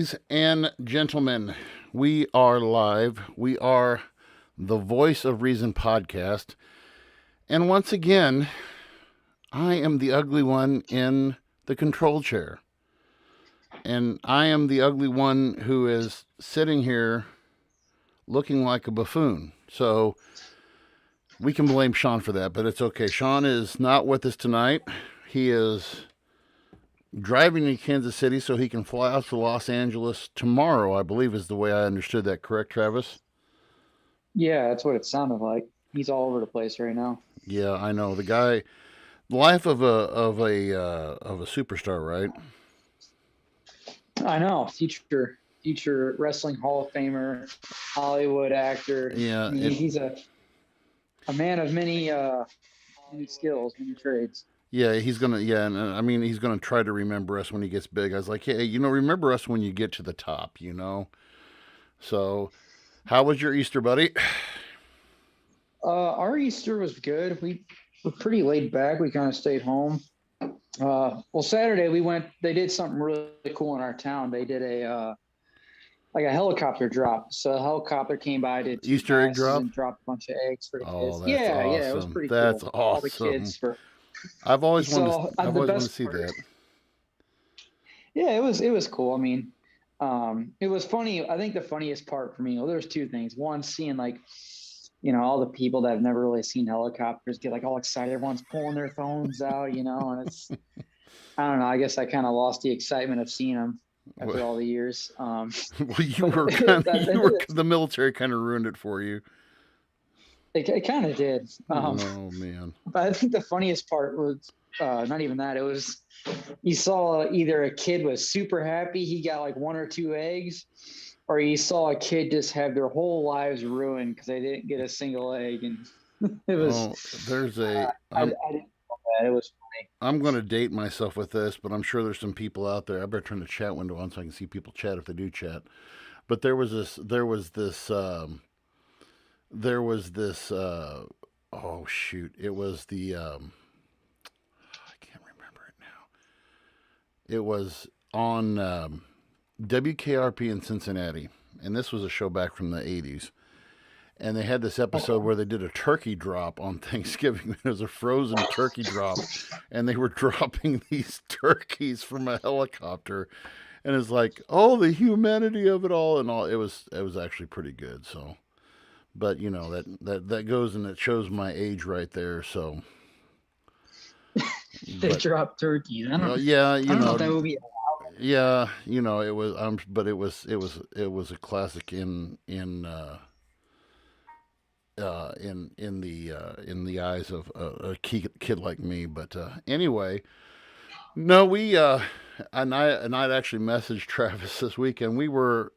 Ladies and gentlemen, we are live. We are the Voice of Reason podcast. And once again, I am the ugly one in the control chair. And I am the ugly one who is sitting here looking like a buffoon. So we can blame Sean for that, but it's okay. Sean is not with us tonight. He is driving to Kansas City so he can fly out to Los Angeles tomorrow, I believe is the way I understood that. Correct, Travis? Yeah, that's what it sounded like. He's all over the place right now. Yeah, I know. The guy, life of a superstar, right? I know, future wrestling Hall of Famer, Hollywood actor. I Yeah, mean, he's a man of many skills, many trades. yeah, he's gonna, yeah, and I mean, he's gonna try to remember us when he gets big. I was like, hey, remember us when you get to the top. So, how was your Easter, buddy? Our Easter was good. We were pretty laid back. We kind of stayed home. Well, Saturday we went. They did something really cool in our town. They did like a helicopter drop. So a helicopter came by, did two Easter egg passes, drop? and dropped a bunch of eggs for the Oh, kids. that's Yeah, it was awesome. pretty That's cool. All the awesome. kids for. I've So the always wanted to best see part, that. yeah, it was cool. I mean, it was funny. I think the funniest part for me, well, there's two things. One, seeing like, all the people that have never really seen helicopters get like all excited. Everyone's pulling their phones out, and I don't know. I guess I kind of lost the excitement of seeing them after all the years. Well, But the military kind of ruined it for you. it kind of did. Oh man. But I think the funniest part was not even that. It was you saw either a kid was super happy he got like one or two eggs, or you saw a kid just have their whole lives ruined because they didn't get a single egg, and it was. Oh, there's a I didn't know that. It was funny. I'm going to date myself with this, but I'm sure there's some people out there. I better turn the chat window on so I can see people chat if they do chat. But there was this oh shoot, it was the I can't remember it now. It was on WKRP in Cincinnati, and this was a show back from the 80s. And they had this episode where they did a turkey drop on Thanksgiving. It was a frozen turkey drop, and they were dropping these turkeys from a helicopter. And it's like, oh, the humanity of it all, and all. It was actually pretty good. So, but that goes and it shows my age right there. So, They but dropped turkeys. yeah, I don't know if that would be. yeah, it was. But it was a classic in the eyes of a kid like me. But anyway, no, we I'd actually messaged Travis this weekend. We were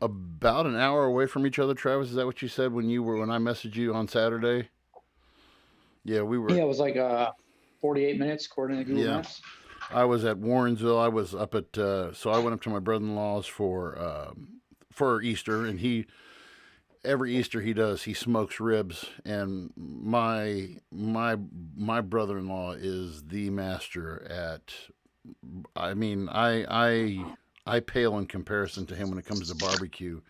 about an hour away from each other. Travis, is that what you said when I messaged you on Saturday? Yeah, we were. Yeah, it was like 48 minutes according to Google Yeah, Maps. I was at Warrensville. I was up at so I went up to my brother-in-law's for Easter, and every Easter he smokes ribs, and my brother-in-law is the master at. I mean, I pale in comparison to him when it comes to barbecue,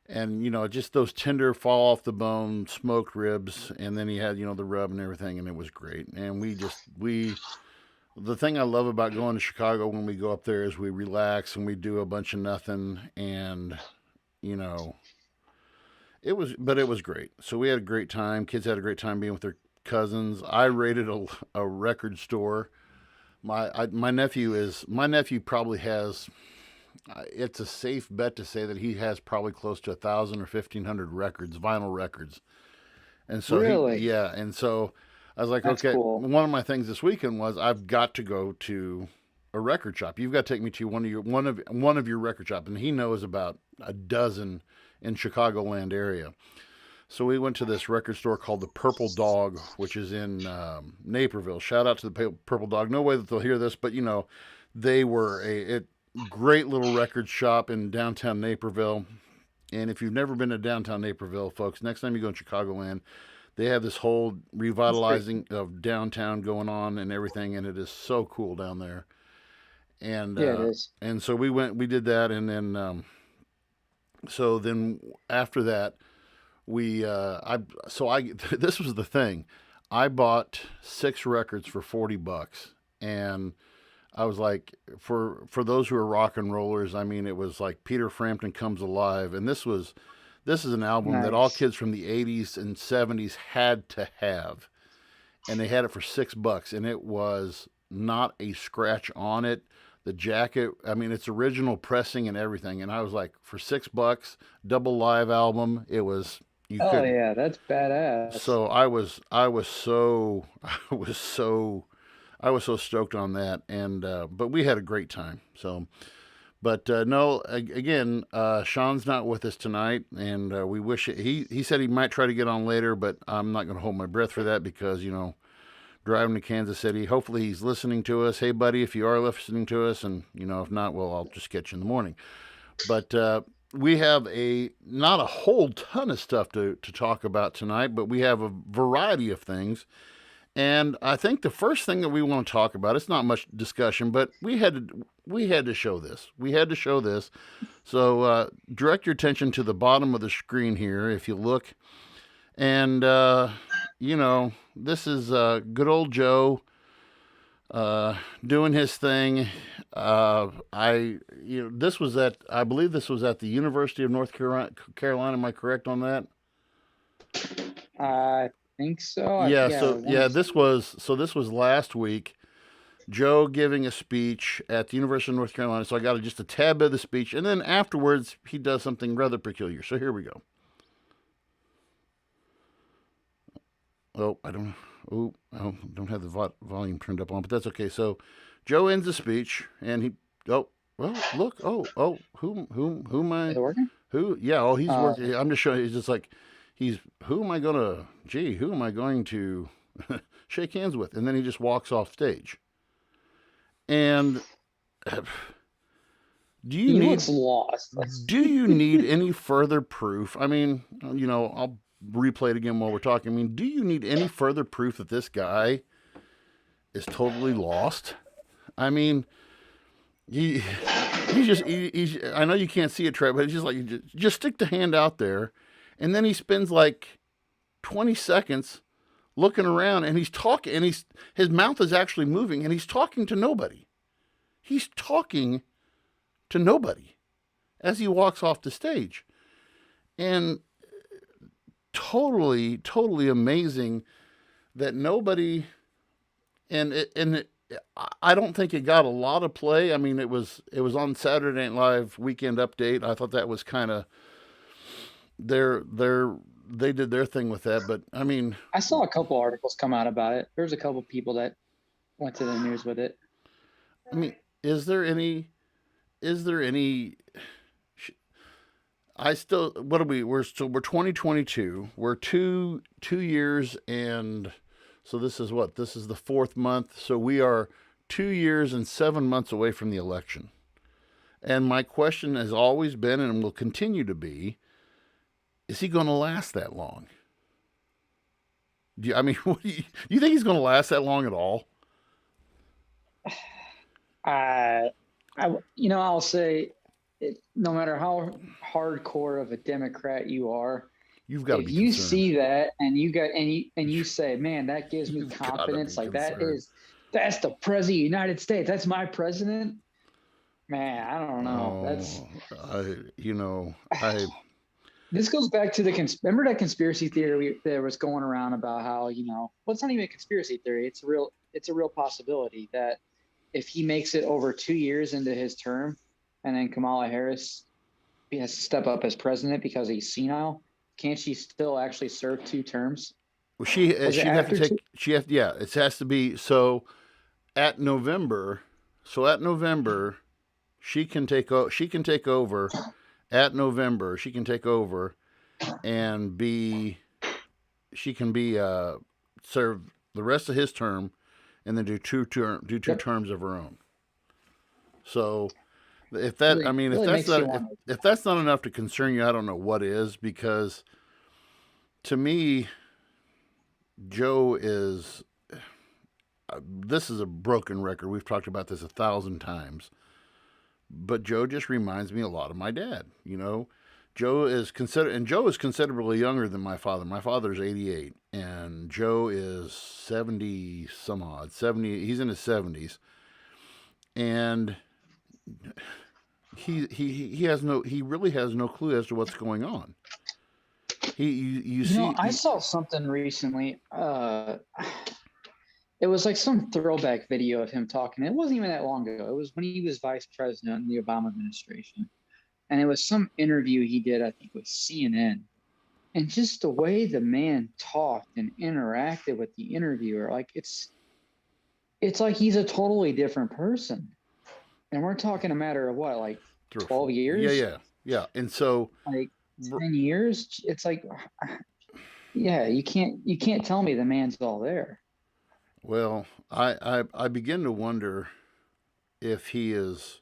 and just those tender fall off the bone smoked ribs, and then he had the rub and everything, and it was great. And we the thing I love about going to Chicago when we go up there is we relax and we do a bunch of nothing, and you know it was great. So we had a great time. Kids had a great time being with their cousins. I raided a record store. My nephew probably has. It's a safe bet to say that he has probably close to 1,000 or 1,500 records, vinyl records. And so Really? yeah, and so I was like, That's okay. cool. One of my things this weekend was I've got to go to a record shop. You've got to take me to one of your record shop, and he knows about a dozen in Chicagoland area. So we went to this record store called the Purple Dog, which is in Naperville. Shout out to the Purple Dog. No way that they'll hear this, but they were a great little record shop in downtown Naperville. And if you've never been to downtown Naperville, folks, next time you go in Chicagoland, they have this whole That's great. revitalizing of downtown going on and everything, and it is so cool down there. and Yeah, it is. so we did that, and then so then after that we I so I this was the thing. I bought 6 records for $40, and I was like, for those who are rock and rollers, I mean, it was like Peter Frampton Comes Alive, and this is an album that all Nice. kids from the '80s and '70s had to have, and they had it for $6, and it was not a scratch on it. The jacket, I mean, it's original pressing and everything, and I was like, for $6, double live album, it was you Oh couldn't. yeah, that's badass. So I was so I was so I was so stoked on that, and but we had a great time. So, but no, again, Sean's not with us tonight, and we wish he said he might try to get on later, but I'm not going to hold my breath for that because driving to Kansas City. Hopefully he's listening to us. Hey, buddy, if you are listening to us, and if not, well, I'll just catch you in the morning. But we have not a whole ton of stuff to talk about tonight, but we have a variety of things. And I think the first thing that we want to talk about, it's not much discussion, but we had to show this. We had to show this. So direct your attention to the bottom of the screen here, if you look, and this is good old Joe doing his thing. This was I believe this was at the University of North Carolina. Am I correct on that? I think so. Yeah. Yeah, I So want yeah, to say. this was last week. Joe giving a speech at the University of North Carolina. So I got just a tad bit of the speech, and then afterwards he does something rather peculiar. So here we go. Oh, I don't. Oh, I don't have the volume turned up on, but that's okay. So Joe ends the speech, and he. Oh, well, look. Oh, who am Is I? it working? Who? Yeah. Oh, he's Uh, working. I'm just showing. He's just like, Who am I gonna? Gee, who am I going to shake hands with? And then he just walks off stage. And do you he need looks lost. any further proof? I mean, I'll replay it again while we're talking. I mean, do you need any further proof that this guy is totally lost? I mean, he he's I know you can't see it, Trey, but it's just like just stick the hand out there, and then he spends like 20 seconds looking around, and he's talking, and his mouth is actually moving, and he's talking to nobody. He's talking to nobody as he walks off the stage, and totally amazing that nobody I don't think it got a lot of play. I mean, it was on Saturday Night Live Weekend Update. I thought that was kind of their they did their thing with that, but I mean, I saw a couple articles come out about it. There's a couple people that went to the news with it. I mean, is there any is there any I still what are we're 2022. We're 2 years, and so this is what? This is the 4th month. So we are 2 years and 7 months away from the election. And my question has always been, and will continue to be, is he going to last that long? I mean, do you think he's going to last that long at all? I, I'll say, no matter how hardcore of a Democrat you are, You've got to if be you concerned. see that and you say, man, that gives me You've got to be confidence, like concerned. that's the president of the United States. That's my president. Man, I don't know. This goes back to remember that conspiracy theory that was going around about how, well, it's not even a conspiracy theory. It's a real possibility that if he makes it over 2 years into his term, and then Kamala Harris has to step up as president because he's senile, can't she still actually serve 2 terms? Well, she'd have to take. Yeah. It has to be so. At November, she can take over. At November, she can take over and she can be serve the rest of his term, and then do two Yep. terms of her own. So if that I mean Really makes you want if that's not enough to concern you, I don't know what is, because to me Joe is this is a broken record. We've talked about this 1,000 times, but Joe just reminds me a lot of my dad. Joe is considerably younger than my father. My father's 88, and Joe is 70 some odd, 70. He's in his 70s, and he really has no clue as to what's going on. You see, I saw something recently. It was like some throwback video of him talking. It wasn't even that long ago. It was when he was vice president in the Obama administration. And it was some interview he did, I think, with CNN. And just the way the man talked and interacted with the interviewer, like it's like he's a totally different person. And we're talking a matter of what, like 12 years? Yeah. And so like 10 years, it's like, yeah, you can't tell me the man's all there. Well, I begin to wonder if he is.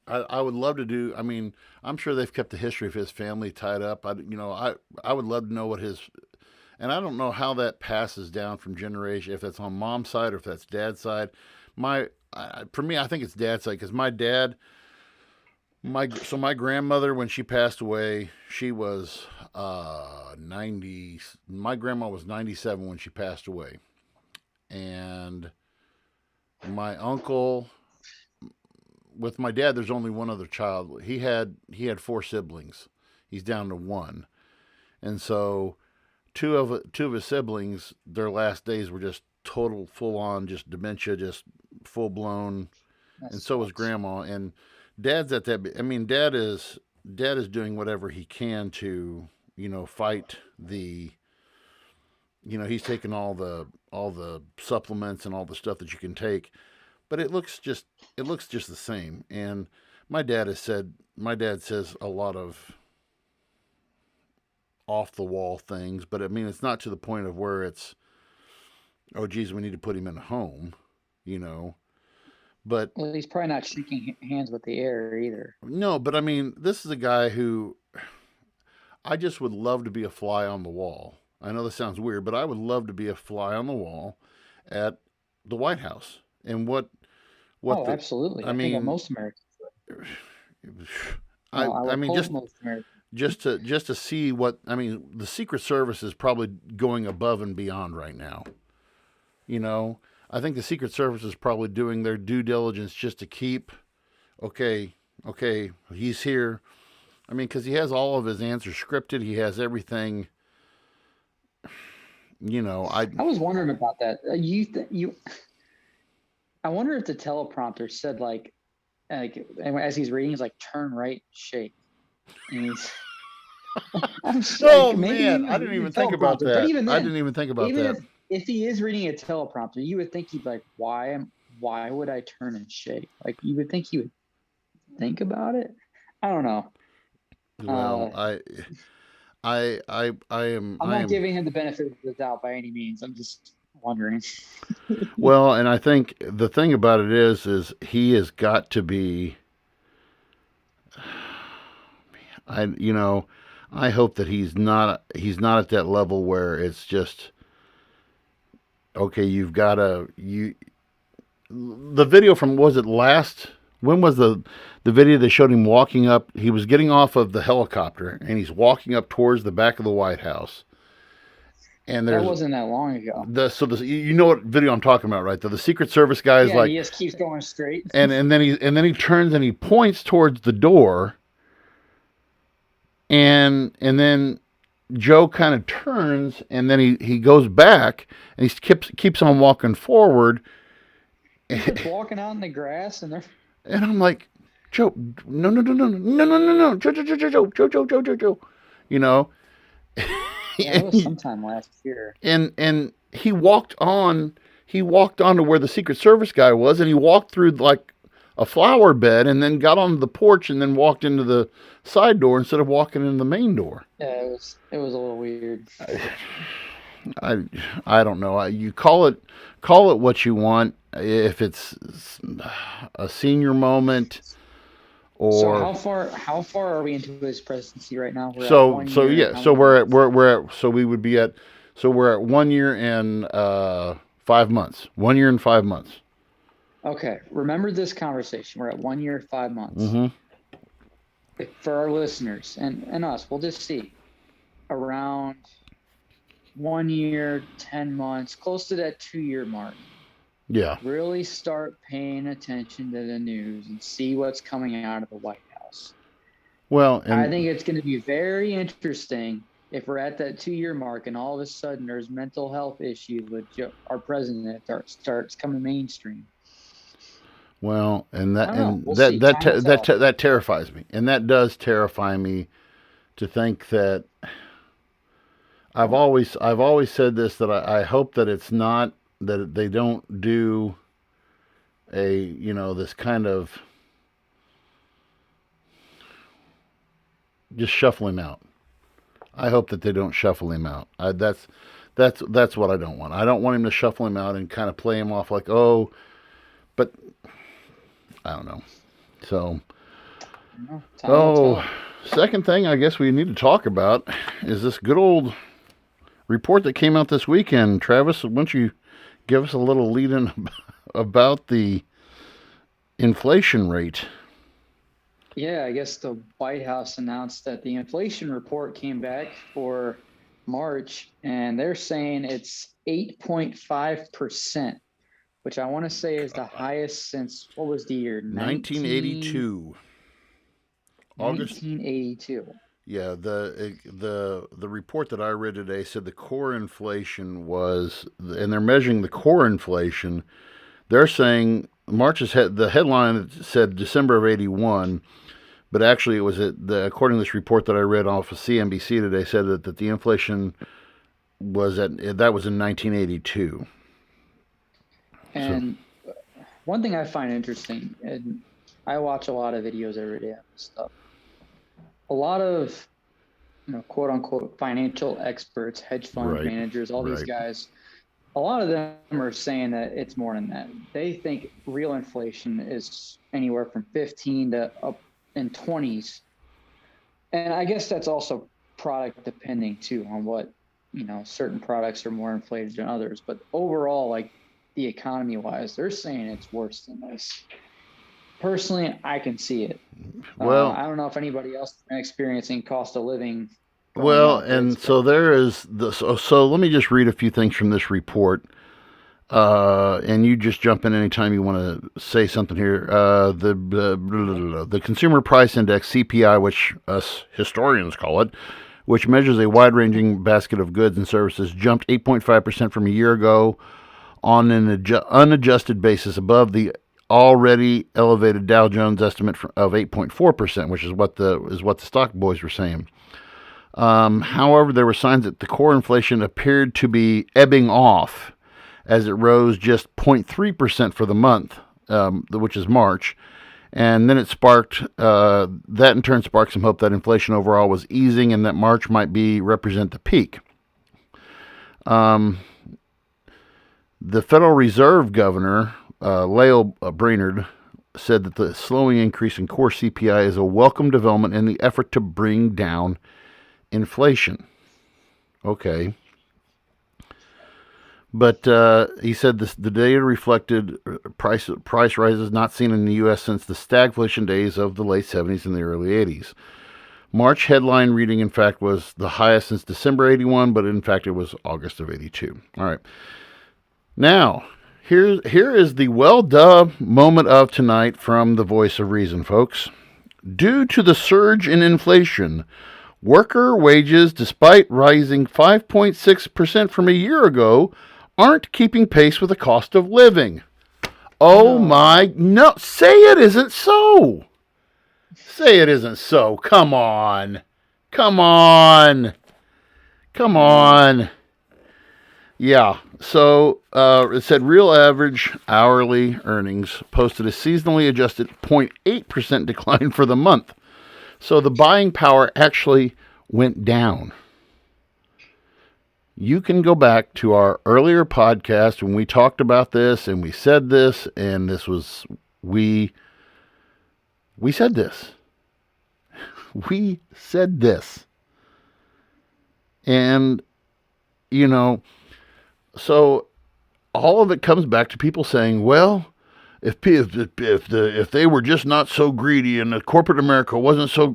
I would love to do. I mean, I'm sure they've kept the history of his family tied up. I would love to know what his, and I don't know how that passes down from generation. If that's on mom's side or if that's dad's side. For me, I think it's dad's side because my grandmother, when she passed away, she was 90. My grandma was 97 when she passed away, and my uncle, with my dad, there's only one other child. He had 4 siblings. He's down to one, and so two of his siblings, their last days were just total, full on, just dementia, just full blown, and so was grandma. And dad's at that. I mean, dad is doing whatever he can to fight the. He's taking all the supplements and all the stuff that you can take, but it looks just the same. And my dad says a lot of off the wall things, but I mean it's not to the point of where it's, oh geez, we need to put him in a home, But well, he's probably not shaking hands with the air either. No, but I mean this is a guy who I just would love to be a fly on the wall. I know this sounds weird, but I would love to be a fly on the wall at the White House. And absolutely. I mean, think most Americans would. I mean, just to see what, I mean, the Secret Service is probably going above and beyond right now. I think the Secret Service is probably doing their due diligence just to keep, okay, he's here. I mean, because he has all of his answers scripted. He has everything. I was wondering about that. I wonder if the teleprompter said like as he's reading, he's like, turn right, shake. And he's. Oh man, I didn't even think about that. Even then, I didn't even think about that. If he is reading a teleprompter, you would think he'd be like, why would I turn and shake? Like you would think he would think about it. I don't know. Well, I'm not giving him the benefit of the doubt by any means. I'm just wondering. Well, and I think the thing about it is he has got to be. I hope that he's not at that level where it's just okay. You've got to The video from when was the video they showed him walking up? He was getting off of the helicopter and he's walking up towards the back of the White House. And that wasn't that long ago. You know what video I'm talking about, right? The Secret Service guy is he just keeps going straight. And then he turns and he points towards the door. And then Joe kind of turns and then he goes back and he keeps on walking forward. He's walking out in the grass and I'm like, Joe, no, Joe. It was sometime last year. And he walked on to where the Secret Service guy was, and he walked through like a flower bed, and then got onto the porch, and then walked into the side door instead of walking into the main door. Yeah, it was a little weird. I don't know. You call it what you want. If it's a senior moment. So how far are we into his presidency right now? So we would be at So we're at 1 year and 5 months. 1 year and 5 months. Okay, remember this conversation. We're at 1 year, 5 months. Mm-hmm. For our listeners and us, we'll just see around 1 year, 10 months, close to that 2 year mark. Yeah. Really start paying attention to the news and see what's coming out of the White House. Well, I think it's going to be very interesting if we're at that 2 year mark and all of a sudden there's mental health issues with our president starts coming mainstream. Well, and I don't know. We'll see. Time will tell. that terrifies me, and that does terrify me to think that I've always said this, that I hope that it's not, that they don't do this kind of just shuffle him out. I hope that they don't shuffle him out. That's what I don't want. I don't want him to shuffle him out and kind of play him off like, oh, but I don't know. So, second thing I guess we need to talk about is this good old report that came out this weekend. Travis, why don't you give us a little lead in about the inflation rate? Yeah, I guess the White House announced that the inflation report came back for March, and they're saying it's 8.5%, which I want to say is the highest since, what was the year? 1982. August 1982. Yeah, the report that I read today said the core inflation was, and they're measuring the core inflation. They're saying the headline said December of 81, but actually it was according to this report that I read off of CNBC today, said that the inflation was in 1982. And one thing I find interesting, and I watch a lot of videos every day on this stuff. A lot of, quote unquote, financial experts, hedge fund managers, all these guys, a lot of them are saying that it's more than that. They think real inflation is anywhere from 15 to up in 20s. And I guess that's also product depending too on what, certain products are more inflated than others. But overall, like the economy wise, they're saying it's worse than this. Personally, I can see it. Well, I don't know if anybody else is experiencing cost of living. Well, and so there is so let me just read a few things from this report. And you just jump in anytime you want to say something here. The Consumer Price Index, CPI, which us historians call it, which measures a wide-ranging basket of goods and services, jumped 8.5% from a year ago on an unadjusted basis, above the already elevated Dow Jones estimate of 8.4%, which is what the stock boys were saying. However, there were signs that the core inflation appeared to be ebbing off, as it rose just 0.3% for the month, which is March. And then that in turn sparked some hope that inflation overall was easing and that March might represent the peak. The Federal Reserve Governor, Lael Brainerd, said that the slowing increase in core CPI is a welcome development in the effort to bring down inflation. Okay. But he said the data reflected price rises not seen in the U.S. since the stagflation days of the late 70s and the early 80s. March headline reading, in fact, was the highest since December 81, but in fact it was August of 82. All right. Now, here is the well-duh moment of tonight from the voice of reason, folks. Due to the surge in inflation, worker wages, despite rising 5.6% from a year ago, aren't keeping pace with the cost of living. Oh no, say it isn't so. Say it isn't so. Come on. Yeah, so it said real average hourly earnings posted a seasonally adjusted 0.8% decline for the month. So the buying power actually went down. You can go back to our earlier podcast when we talked about this and we said this, and this was, we said this. We said this. And you know, so all of it comes back to people saying, well, if they were just not so greedy and the corporate America wasn't so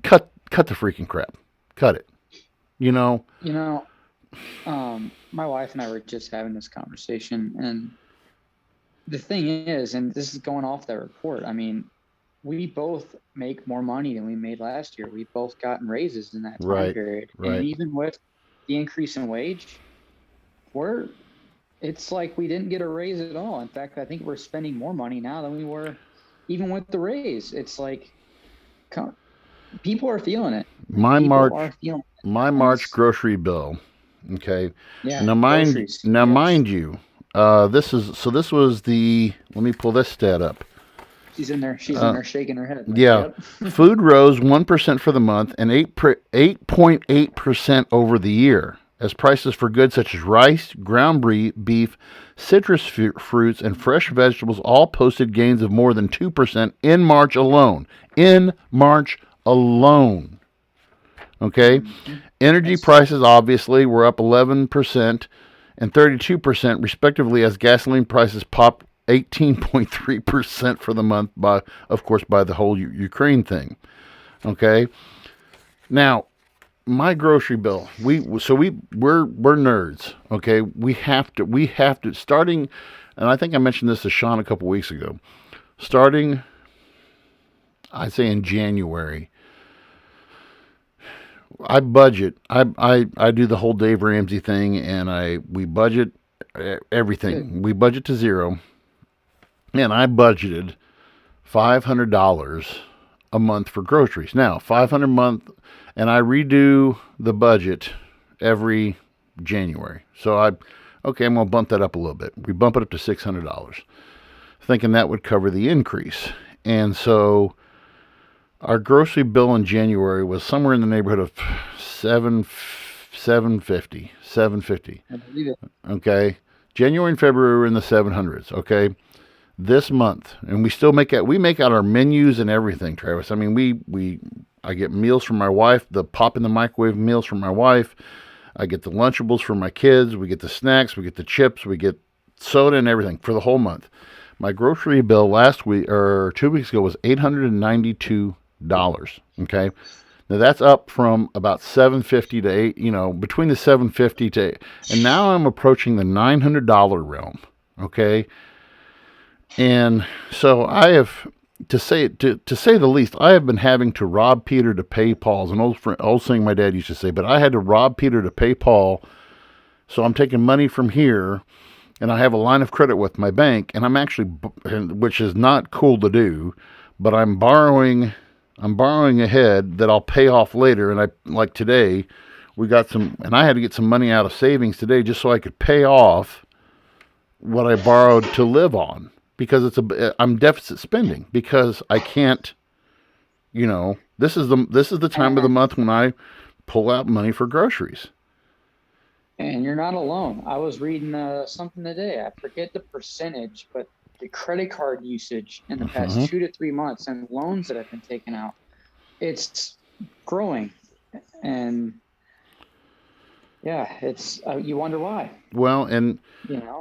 cut the freaking crap, cut it. You know, You know, my wife and I were just having this conversation, and the thing is, and this is going off that report. I mean, we both make more money than we made last year. We've both gotten raises in that time right, period, and right. even with the increase in wage, we're it's like we didn't get a raise at all. In fact, I think we're spending more money now than we were even with the raise. It's like people are feeling it. My People March, are feeling it. my And March it's, grocery bill. Okay, yeah, now groceries. Yes. mind you, this was the. Let me pull this stat up. She's in there. She's in there shaking her head. Like, Yeah, yep. food rose 1% for the month and 8.8% over the year, as prices for goods such as rice, ground beef, citrus fruits, and fresh vegetables all posted gains of more than 2% in March alone. In March alone. Okay? Mm-hmm. Energy That's prices obviously were up 11% and 32% respectively, as gasoline prices popped 18.3% for the month, by of course by the whole Ukraine thing. Okay? Now, my grocery bill. We're nerds. Okay, we have to starting, and I think I mentioned this to Sean a couple weeks ago. Starting, I'd say in January, I budget. I do the whole Dave Ramsey thing, and we budget everything. good. We budget to zero, and I budgeted $500 a month for groceries. Now, 500 a month, and I redo the budget every January. So I'm going to bump that up a little bit. We bump it up to $600, thinking that would cover the increase. And so our grocery bill in January was somewhere in the neighborhood of seven fifty. I believe it. Okay, January and February were in the 700s. Okay, this month, and we make out our menus and everything, Travis. I mean, I get meals from my wife, the pop in the microwave meals from my wife. I get the Lunchables for my kids. We get the snacks, we get the chips, we get soda and everything for the whole month. My grocery bill last week or 2 weeks ago was $892. Okay, now that's up from about 750 to eight. Between the 750 to, and now I'm approaching the $900 realm. Okay. And so I have, to say the least, I have been having to rob Peter to pay Paul. It's an old saying my dad used to say, but I had to rob Peter to pay Paul. So I'm taking money from here, and I have a line of credit with my bank, and I'm actually, which is not cool to do, but I'm borrowing ahead that I'll pay off later. And like today, we got some, and I had to get some money out of savings today just so I could pay off what I borrowed to live on. Because I'm deficit spending because I can't, this is the time of the month when I pull out money for groceries. And you're not alone. I was reading something today. I forget the percentage, but the credit card usage in the past 2 to 3 months and loans that have been taken out, it's growing. And yeah, it's you wonder why. Well, and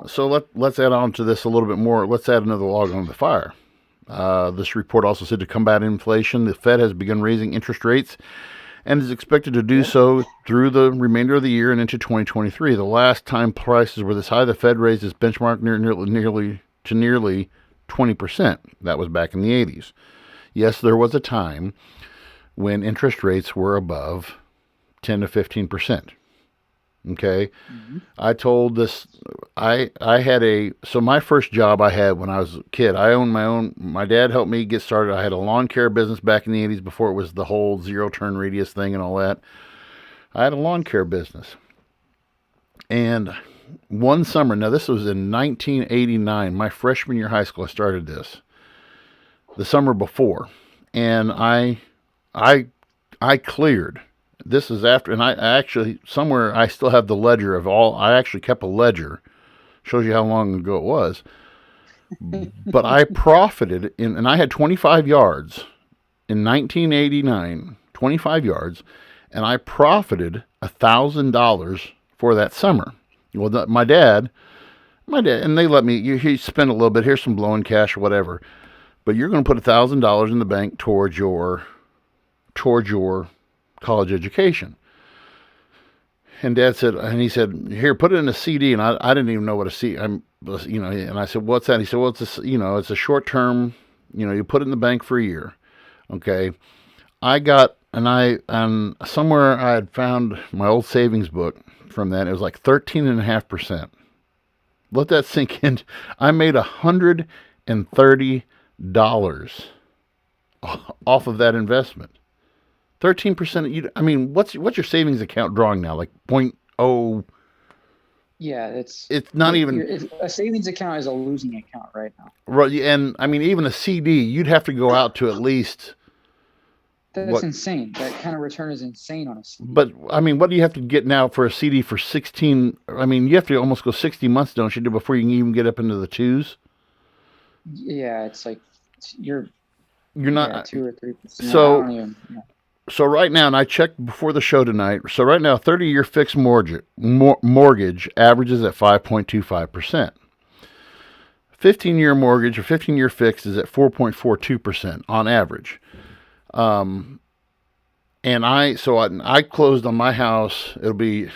so let's add on to this a little bit more. Let's add another log on the fire. This report also said to combat inflation, the Fed has begun raising interest rates and is expected to do so through the remainder of the year and into 2023. The last time prices were this high, the Fed raised its benchmark nearly 20%. That was back in the 80s. Yes, there was a time when interest rates were above 10 to 15%. Okay. Mm-hmm. I told this, I had so my first job I had when I was a kid, I owned my dad helped me get started. I had a lawn care business back in the 80s before it was the whole zero turn radius thing and all that. I had a lawn care business. And one summer, now this was in 1989, my freshman year of high school, I started this the summer before. And I cleared. This is after, and I actually, somewhere I still have the ledger of all, I actually kept a ledger. Shows you how long ago it was. But I profited, and I had 25 yards in 1989, 25 yards, and I profited $1,000 for that summer. Well, my dad, and they let me. You spend a little bit. Here's some blowing cash or whatever, but you're going to put $1,000 in the bank towards your college education. And Dad said, and he said, here, put it in a CD. And I didn't even know what a CD. And I said, what's that? He said, well, it's a short term. You put it in the bank for a year. Okay. And somewhere I had found my old savings book from that. It was like 13.5%. Let that sink in. I made $130 off of that investment. 13%. I mean, what's your savings account drawing now? Like point oh. Yeah, It's not even a savings account is a losing account right now. right. And I mean, even a CD, you'd have to go out to at least That's what? insane. That kind of return is insane on a CD. But I mean, what do you have to get now for a CD for 16? I mean, you have to almost go 60 months, don't you, before you can even get up into the twos? Yeah, it's like you're You're yeah, not. 2 or 3%. I So don't even. Yeah. so right now, and I checked before the show tonight. So right now, 30-year fixed mortgage averages at 5.25%. 15-year mortgage or 15-year fixed is at 4.42% on average. Um, and I closed on my house.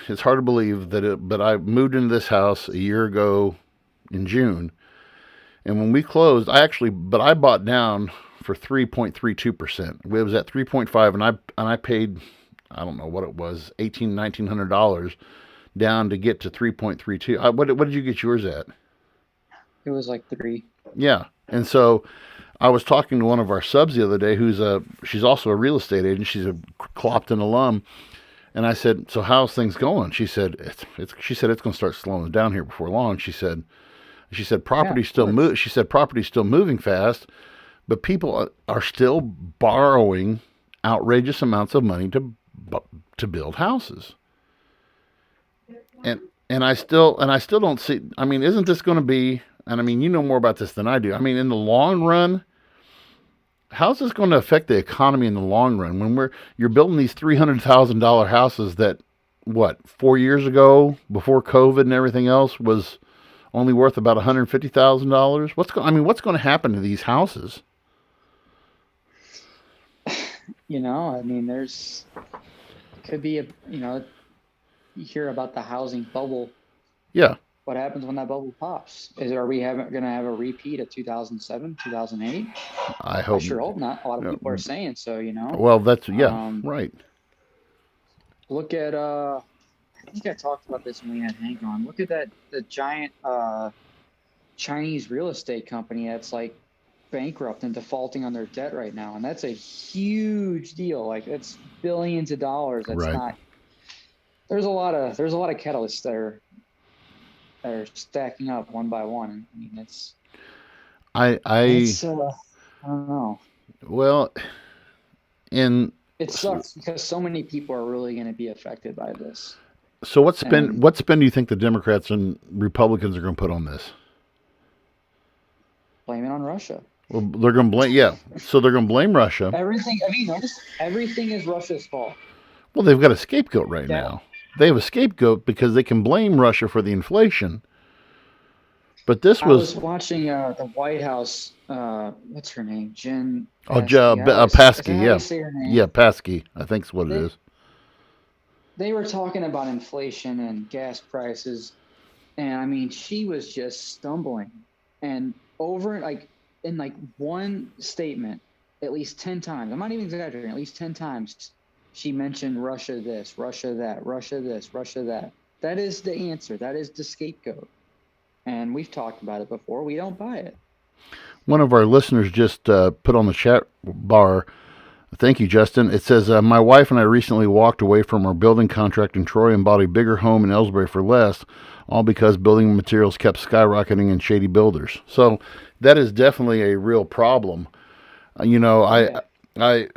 It's hard to believe but I moved into this house a year ago in June. And when we closed, but I bought down for 3.32%. It was at 3.5, and I paid, I don't know what it was, $1,900 down to get to 3.32. What did you get yours at? It was like 3. Yeah, and so I was talking to one of our subs the other day, she's also a real estate agent. She's a Clopton alum, and I said, "So how's things going?" She said, She said it's going to start slowing down here before long. She said Yeah, property's of still course. She said property's still moving fast, but people are still borrowing outrageous amounts of money to build houses. And I still don't see. I mean, isn't this going to be? And I mean, you know more about this than I do. I mean, in the long run, how's this going to affect the economy in the long run when you're building these $300,000 houses that, what, 4 years ago, before COVID and everything else, was only worth about $150,000? What's going to happen to these houses? I mean, could be you hear about the housing bubble. Yeah, What happens when that bubble pops? Are we going to have a repeat of 2007, 2008? I I hope. sure hope not. A lot of No, people are saying so. well, that's yeah, Um, right. look at I think I talked about this when we had Hank on. Look at the giant Chinese real estate company that's like bankrupt and defaulting on their debt right now, and that's a huge deal. Like it's billions of dollars. That's Right. not. There's a lot of catalysts that are stacking up one by one. I mean, I I it's I don't know. well in It sucks because so many people are really going to be affected by this, so and what spin do you think the Democrats and Republicans are going to put on this? blame it on Russia. Well, they're going to blame so they're going to blame Russia. Everything. Have you noticed? Everything is Russia's fault. Well, they've got a scapegoat right That now. They have a scapegoat because they can blame Russia for the inflation. But this I was was watching the White House. What's her name? Jen oh, Psaki. Is that Paskey, how you yeah, say her name? yeah, Paskey, I think's what it They is. they were talking about inflation and gas prices, and I mean, she was just stumbling, and over like in like one statement, at least 10 times. I'm not even exaggerating. At least 10 times, she mentioned Russia this, Russia that, Russia this, Russia that. That is the answer. That is the scapegoat. And we've talked about it before. We don't buy it. One of our listeners just put on the chat bar. Thank you, Justin. It says, my wife and I recently walked away from our building contract in Troy and bought a bigger home in Ellsbury for less, all because building materials kept skyrocketing in shady builders. So that is definitely a real problem. You know, Oh yeah. I,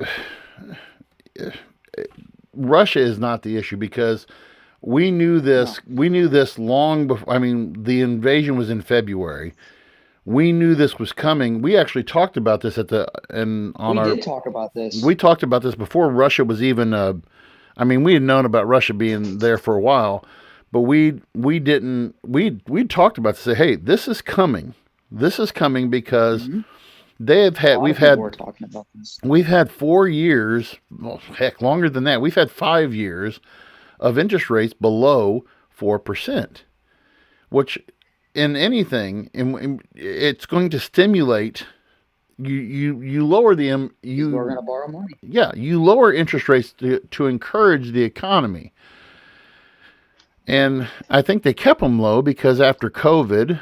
Russia is not the issue because we knew this. No, We knew this long before. I mean, the invasion was in February. We knew this was coming. We actually talked about this on we our. did talk about this. We talked about this before Russia was even. I mean, we had known about Russia being there for a while, but we didn't we talked about to say, hey, this is coming. This is coming because Mm-hmm. they have A had lot of people were talking about this. we've had 4 years, well, heck, longer than that. We've had 5 years of interest rates below 4%, which in anything, it's going to stimulate you lower the People are going to borrow money. yeah, you lower interest rates to encourage the economy. And I think they kept them low because after COVID,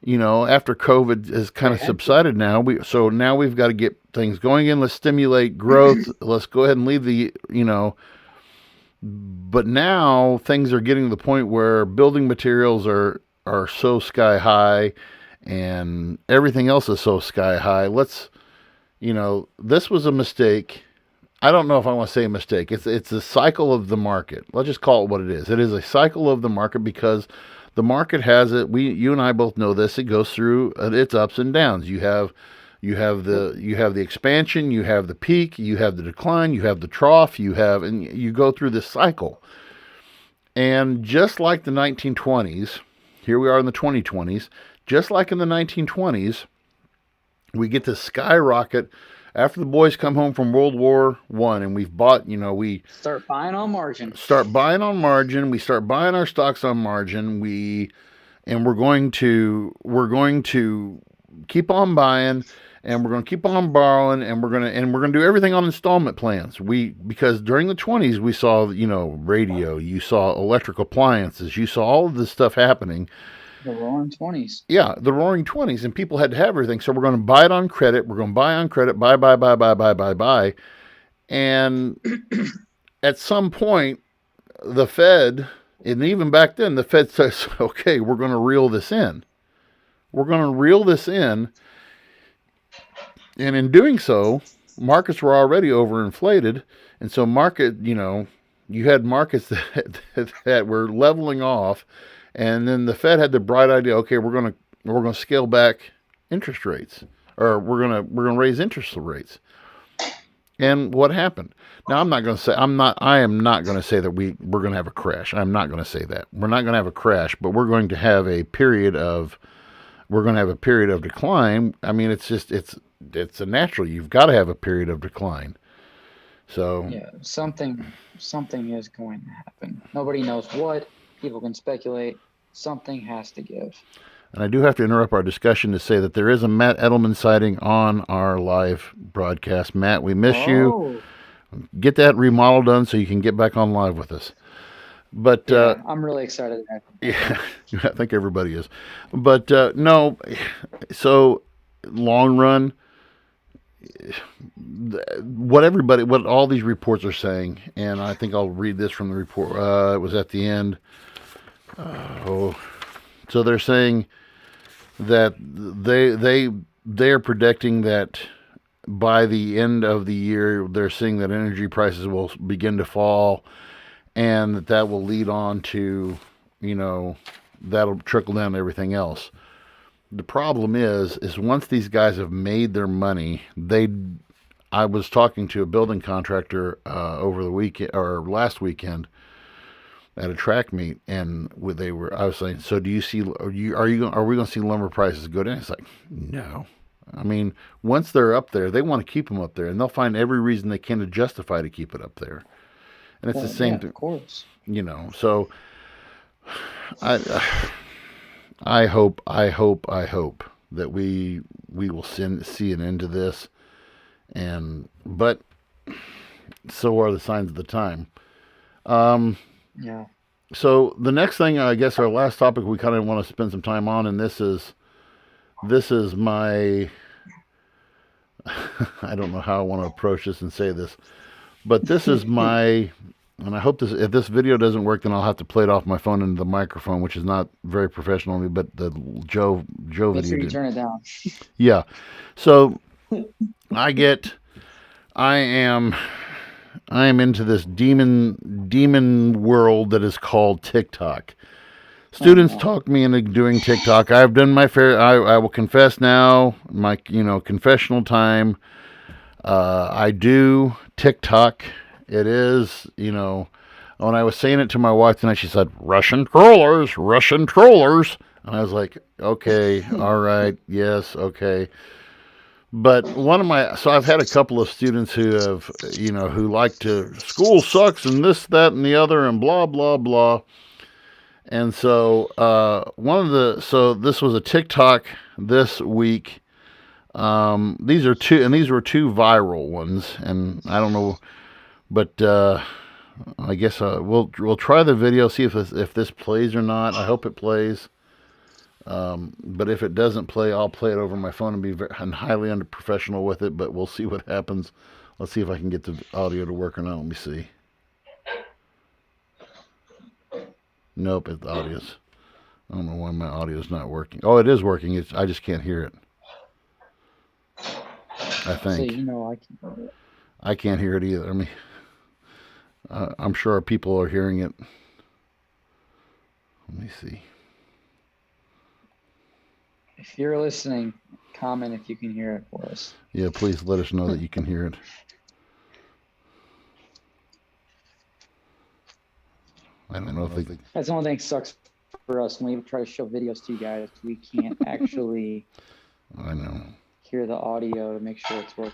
after COVID has kind of subsided now, now we've got to get things going in. Let's stimulate growth. Let's go ahead and leave but now things are getting to the point where building materials are so sky high and everything else is so sky high. This was a mistake. I don't know if I want to say a mistake. It's a cycle of the market. Let's just call it what it is. It is a cycle of the market because the market has it. You and I both know this. It goes through its ups and downs. You have the expansion, you have the peak, you have the decline, you have the trough, and you go through this cycle. And just like the 1920s, here we are in the 2020s. Just like in the 1920s, we get to skyrocket after the boys come home from World War I, and we've bought, we start buying on margin. We start buying our stocks on margin. We're going to keep on buying, and we're going to keep on borrowing, and we're going to do everything on installment plans. Because during the 20s we saw, radio, you saw electric appliances, you saw all of this stuff happening. The roaring 20s. Yeah, the roaring 20s, and people had to have everything. So we're going to buy it on credit. We're going to buy on credit, buy. And at some point, the Fed, and even back then, the Fed says, okay, we're going to reel this in. We're going to reel this in. And in doing so, markets were already overinflated. And so you had markets that were leveling off. And then the Fed had the bright idea, okay, we're going to scale back interest rates, or we're going to raise interest rates. And what happened? Now I am not going to say that we're going to have a crash. I'm not going to say that. We're not going to have a crash, but we're going to have a period of decline. I mean, it's a natural. You've got to have a period of decline. So yeah, something is going to happen. Nobody knows what. People can speculate. Something has to give. And I do have to interrupt our discussion to say that there is a Matt Edelman sighting on our live broadcast. Matt, we miss you. Get that remodel done so you can get back on live with us. But I'm really excited. Yeah, I think everybody is. But no, so long run, what all these reports are saying, and I think I'll read this from the report. It was at the end. So they're saying that they are predicting that by the end of the year, they're seeing that energy prices will begin to fall, and that will lead on to, that'll trickle down to everything else. The problem is once these guys have made their money, I was talking to a building contractor over the weekend or last weekend at a track meet, and I was saying, so do you see? Are we going to see lumber prices go down? It's like, no. I mean, once they're up there, they want to keep them up there, and they'll find every reason they can to justify to keep it up there. And it's the same thing, of course. So I hope that we will see an end to this, but so are the signs of the time. Yeah. So the next thing, I guess, our last topic we kind of want to spend some time on, and this is my, I don't know how I want to approach this and say this, but this is my, and I hope if this video doesn't work, then I'll have to play it off my phone into the microphone, which is not very professional of me, but the Joe video Make sure you did. Turn it down. Yeah. So I am into this demon world that is called TikTok. Students talk me into doing TikTok. I've done my fair. I will confess now. My confessional time. I do TikTok. It is When I was saying it to my wife tonight, she said, Russian trollers, Russian trollers. And I was like, okay, all right, yes, okay. But so I've had a couple of students who have, who like to, school sucks and this, that, and the other, and blah, blah, blah. And so so this was a TikTok this week. These were two viral ones, and I don't know, but I guess we'll try the video, see if this plays or not. I hope it plays. But if it doesn't play, I'll play it over my phone and be highly unprofessional with it. But we'll see what happens. Let's see if I can get the audio to work or not. Let me see. Nope, the audio's. I don't know why my audio's not working. Oh, it is working. I just can't hear it. I think. So, I can't hear it either. I mean, I'm sure our people are hearing it. Let me see. If you're listening, comment if you can hear it for us. Yeah, please let us know that you can hear it. I don't know if that's the only thing that sucks for us when we try to show videos to you guys. We can't actually I know. Hear the audio to make sure it's working.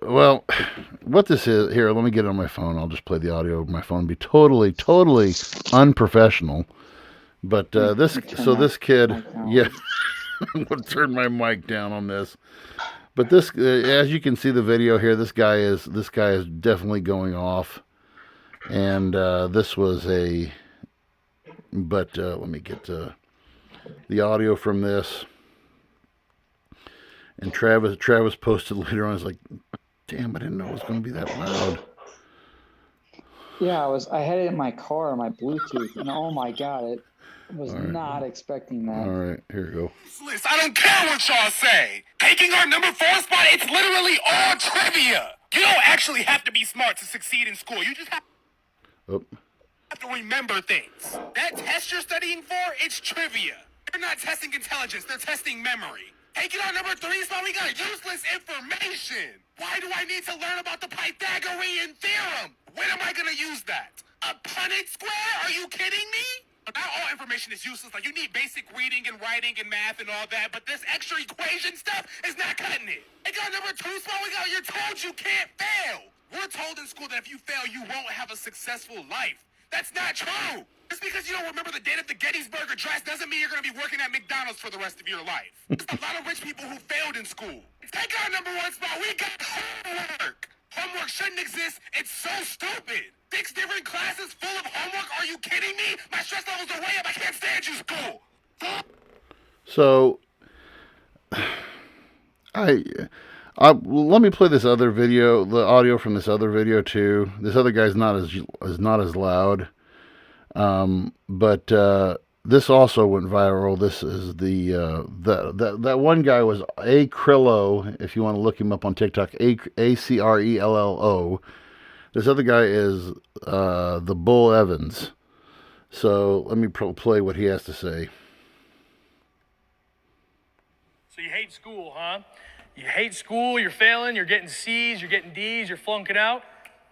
Well, what this is here, let me get it on my phone. I'll just play the audio over my phone. Be totally unprofessional. But this kid, yeah, I'm gonna turn my mic down on this. But this, as you can see the video here, this guy is definitely going off, and this was a. But let me get the audio from this. And Travis posted later on. I was like, "Damn, I didn't know it was going to be that loud." Yeah, I had it in my car, my Bluetooth, and oh my god, it was not expecting that. All right, here we go. I don't care what y'all say. Taking our number 4 spot, it's literally all trivia. You don't actually have to be smart to succeed in school. You just have to remember things. That test you're studying for, it's trivia. They're not testing intelligence, they're testing memory. Taking our number 3 spot, we got useless information. Why do I need to learn about the Pythagorean theorem? When am I gonna use that? A Punnett square? Are you kidding me? Not all information is useless. Like, you need basic reading and writing and math and all that, but this extra equation stuff is not cutting it. They got number 2 spot, you're told you can't fail. We're told in school that if you fail, you won't have a successful life. That's not true. Just because you don't remember the date of the Gettysburg Address doesn't mean you're going to be working at McDonald's for the rest of your life. There's a lot of rich people who failed in school. Take our number 1 spot. We got homework. Homework shouldn't exist. It's so stupid. 6 different classes full of homework? Are you kidding me? My stress levels are way up. I can't stand you, school. So, let me play this other video, the audio from this other video too. This other guy's not as loud, but this also went viral. This is that one guy was Acrello. If you want to look him up on TikTok, Acrello. This other guy is the Bull Evans. So let me play what he has to say. So you hate school, huh? You hate school, you're failing, you're getting C's, you're getting D's, you're flunking out.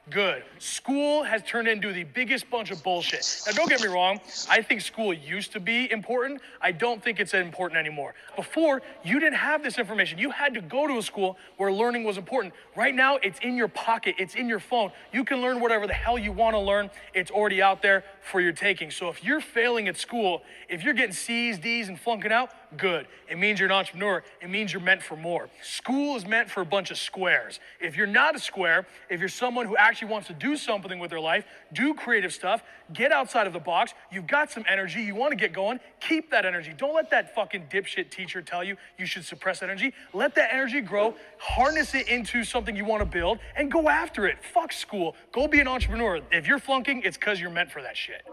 Good. School has turned into the biggest bunch of bullshit. Now, don't get me wrong. I think school used to be important. I don't think it's important anymore. Before, you didn't have this information. You had to go to a school where learning was important. Right now, it's in your pocket. It's in your phone. You can learn whatever the hell you want to learn. It's already out there for your taking. So if you're failing at school, if you're getting C's, D's, and flunking out, good. It means you're an entrepreneur. It means you're meant for more. School is meant for a bunch of squares. If you're not a square, if you're someone who actually wants to do something with their life, do creative stuff, get outside of the box, you've got some energy, you want to get going, keep that energy. Don't let that fucking dipshit teacher tell you you should suppress energy. Let that energy grow, harness it into something you want to build, and go after it. Fuck school. Go be an entrepreneur. If you're flunking, it's because you're meant for that shit.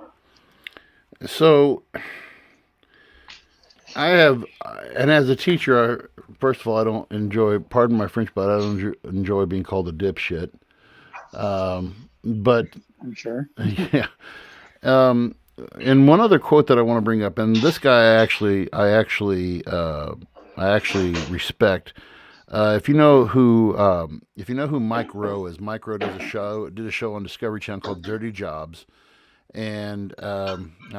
So, I have, and as a teacher, first of all, I don't enjoy, pardon my French, but I don't enjoy being called a dipshit. But I'm sure. Yeah. And one other quote that I want to bring up, and this guy I actually respect. If you know who Mike Rowe is, Mike Rowe did a show on Discovery Channel called Dirty Jobs, and I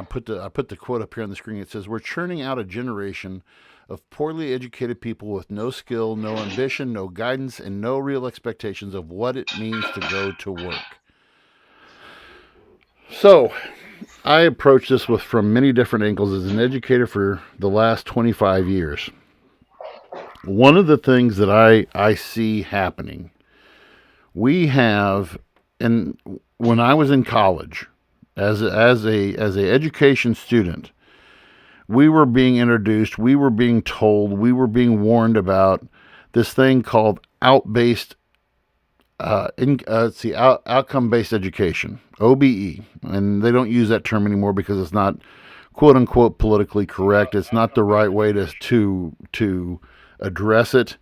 put the quote up here on the screen. It says, "We're churning out a generation of poorly educated people with no skill, no ambition, no guidance, and no real expectations of what it means to go to work." So, I approach this from many different angles as an educator for the last 25 years. One of the things that I see happening, we have, and when I was in college, as a education student, we were being introduced, we were being told, we were being warned about this thing called outcome-based education, OBE, and they don't use that term anymore because it's not quote unquote politically correct. It's not the right way to address it,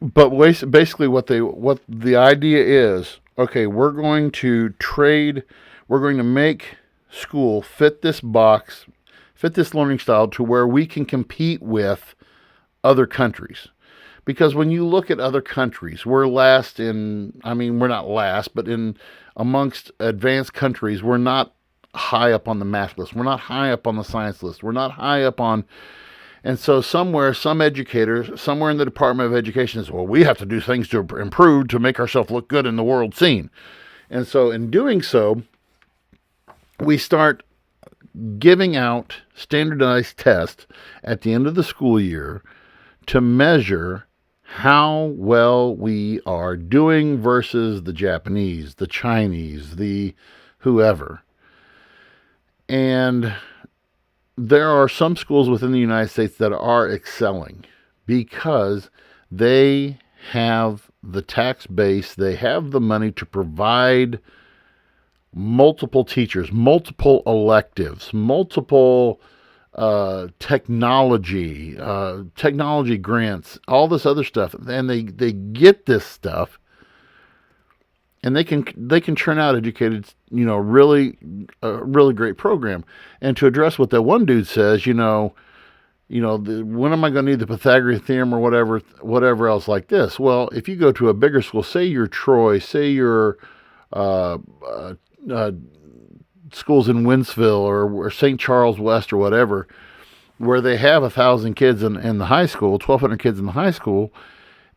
but basically what the idea is, okay, we're going to make school fit this box, fit this learning style to where we can compete with other countries. Because when you look at other countries, we're not last, but in amongst advanced countries, we're not high up on the math list. We're not high up on the science list. We're not high up on, and so some educators, somewhere in the Department of Education says, well, we have to do things to improve to make ourselves look good in the world scene. And so in doing so, we start giving out standardized tests at the end of the school year to measure how well we are doing versus the Japanese, the Chinese, the whoever. And there are some schools within the United States that are excelling because they have the tax base, they have the money to provide multiple teachers, multiple electives, multiple technology grants, all this other stuff, and they get this stuff, and they can churn out educated, really great program. And to address what that one dude says, when am I going to need the Pythagorean theorem or whatever else like this? Well, if you go to a bigger school, say you're Troy, say you're schools in Winsville or St. Charles West or whatever, where they have 1,000 kids in the high school, 1,200 kids in the high school,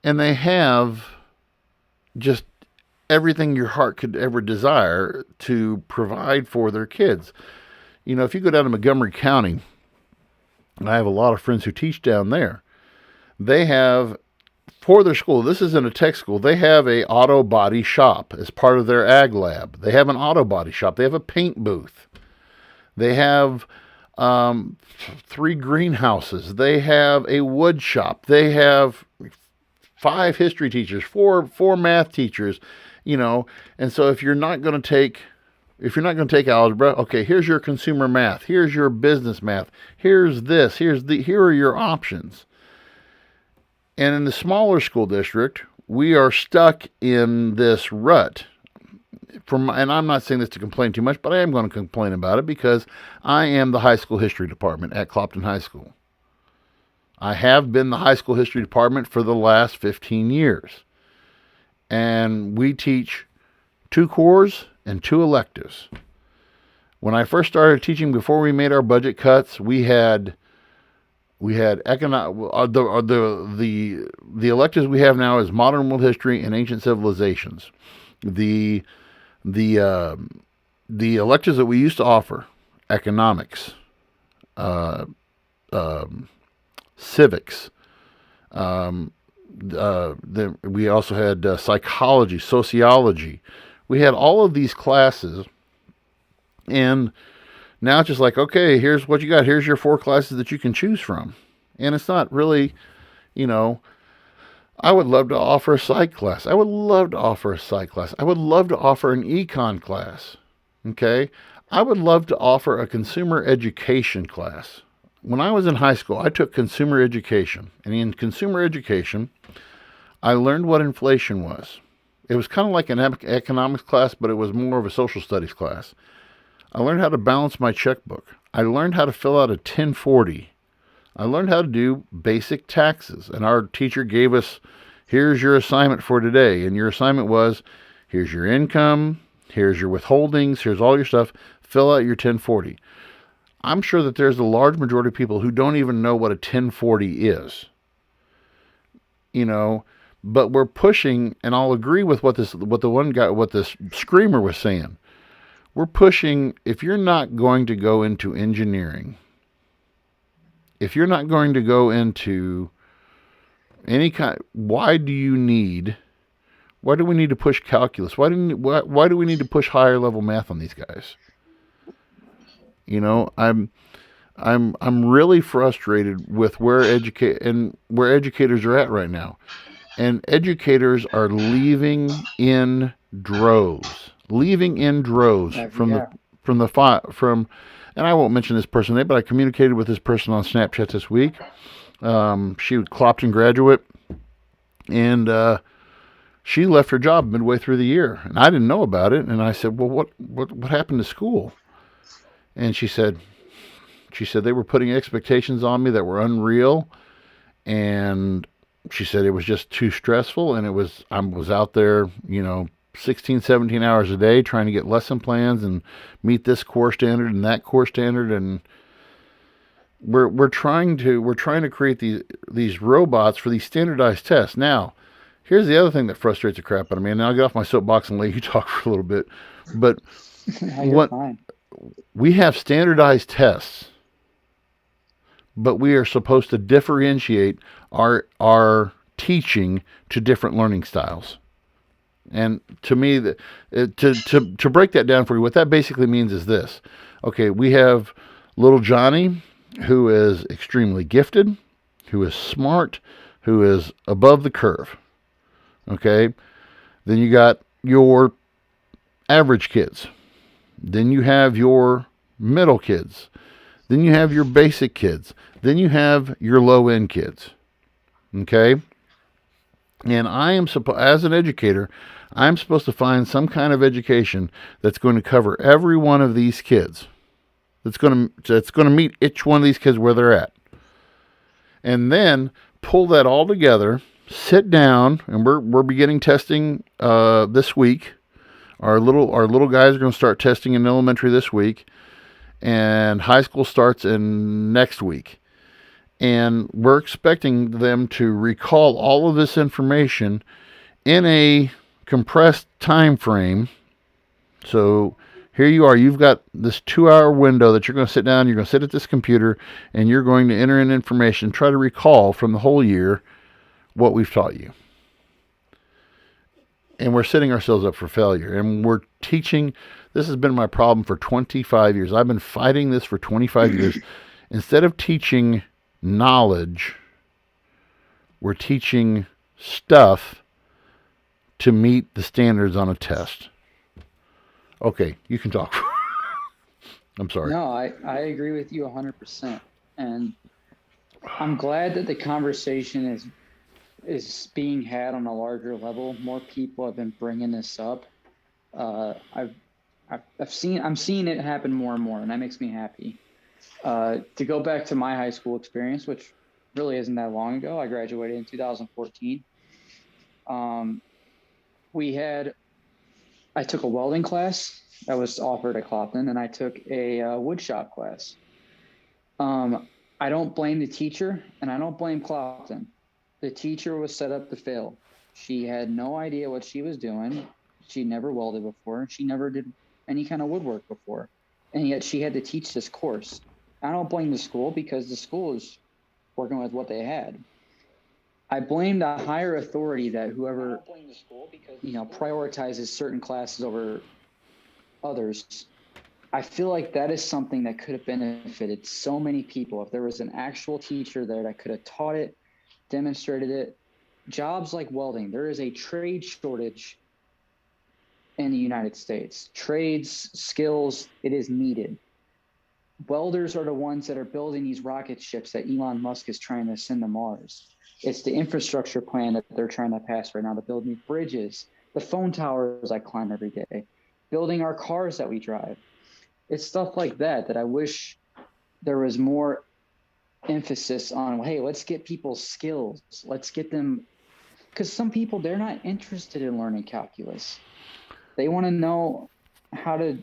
and they have just everything your heart could ever desire to provide for their kids. If you go down to Montgomery County, and I have a lot of friends who teach down there, they have, for their school, this isn't a tech school, they have a auto body shop as part of their ag lab. They have an auto body shop. They have a paint booth. They have 3 greenhouses. They have a wood shop. They have 5 history teachers, 4 math teachers, And so if you're not going to take algebra, okay, here's your consumer math. Here's your business math. Here's this. Here are your options. And in the smaller school district, we are stuck in this rut. And I'm not saying this to complain too much, but I am going to complain about it because I am the high school history department at Clopton High School. I have been the high school history department for the last 15 years. And we teach 2 cores and 2 electives. When I first started teaching, before we made our budget cuts, we had the electives we have now is modern world history and ancient civilizations. The electives that we used to offer: economics, civics. We also had psychology, sociology. We had all of these classes, and now it's just like, okay, here's what you got. Here's your 4 classes that you can choose from. And it's not really, I would love to offer a psych class. I would love to offer an econ class. Okay? I would love to offer a consumer education class. When I was in high school, I took consumer education. And in consumer education, I learned what inflation was. It was kind of like an economics class, but it was more of a social studies class. I learned how to balance my checkbook. I learned how to fill out a 1040. I learned how to do basic taxes. And our teacher gave us, here's your assignment for today. And your assignment was, here's your income, here's your withholdings, here's all your stuff. Fill out your 1040. I'm sure that there's a large majority of people who don't even know what a 1040 is. You know, but we're pushing, and I'll agree with what this screamer was saying. We're pushing, if you're not going to go into engineering, if you're not going to go into any kind, why do we need to push calculus? Why do we need to push higher level math on these guys? You know, I'm really frustrated with where educators are at right now. And educators are leaving in droves from and I won't mention this person's name, but I communicated with this person on Snapchat this week. She was Clopton graduate, and she left her job midway through the year, and I didn't know about it. And I said, "Well, what happened to school?" And she said they were putting expectations on me that were unreal, and she said it was just too stressful, and I was out there, 16, 17 hours a day trying to get lesson plans and meet this core standard and that core standard, and we're trying to create these robots for these standardized tests. Now, here's the other thing that frustrates the crap out of me, and I'll get off my soapbox and let you talk for a little bit. But fine. We have standardized tests, but we are supposed to differentiate our teaching to different learning styles. And to me, to break that down for you, what that basically means is this. Okay, we have little Johnny, who is extremely gifted, who is smart, who is above the curve. Okay? Then you got your average kids. Then you have your middle kids. Then you have your basic kids. Then you have your low-end kids. Okay? And as an educator, I'm supposed to find some kind of education that's going to cover every one of these kids. That's going to meet each one of these kids where they're at. And then pull that all together, sit down, and we're beginning testing this week. Our little guys are going to start testing in elementary this week, and high school starts in next week. And we're expecting them to recall all of this information in a compressed time frame. So here you are. You've got this 2-hour window that you're going to sit down. You're going to sit at this computer, and you're going to enter in information, try to recall from the whole year what we've taught you. And we're setting ourselves up for failure. And we're teaching. This has been my problem for 25 years. I've been fighting this for 25 years. Instead of teaching knowledge, we're teaching stuff to meet the standards on a test. Okay, you can talk. I'm sorry. No, I agree with you 100%. And I'm glad that the conversation is being had on a larger level. More people have been bringing this up. I'm seeing it happen more and more, and that makes me happy. To go back to my high school experience, which really isn't that long ago, I graduated in 2014. I took a welding class that was offered at Clopton, and I took a wood shop class. I don't blame the teacher, and I don't blame Clopton. The teacher was set up to fail. She had no idea what she was doing. She never welded before. She never did any kind of woodwork before. And yet she had to teach this course. I don't blame the school because the school is working with what they had. I blame the higher authority that whoever prioritizes certain classes over others. I feel like that is something that could have benefited so many people if there was an actual teacher there that could have taught it, demonstrated it. Jobs like welding, there is a trade shortage in the United States. Trades, skills, it is needed. Welders are the ones that are building these rocket ships that Elon Musk is trying to send to Mars. It's the infrastructure plan that they're trying to pass right now to build new bridges, the phone towers I climb every day, building our cars that we drive. It's stuff like that I wish there was more emphasis on, hey, let's get people's skills. Let's get them, because some people, they're not interested in learning calculus. They want to know how to.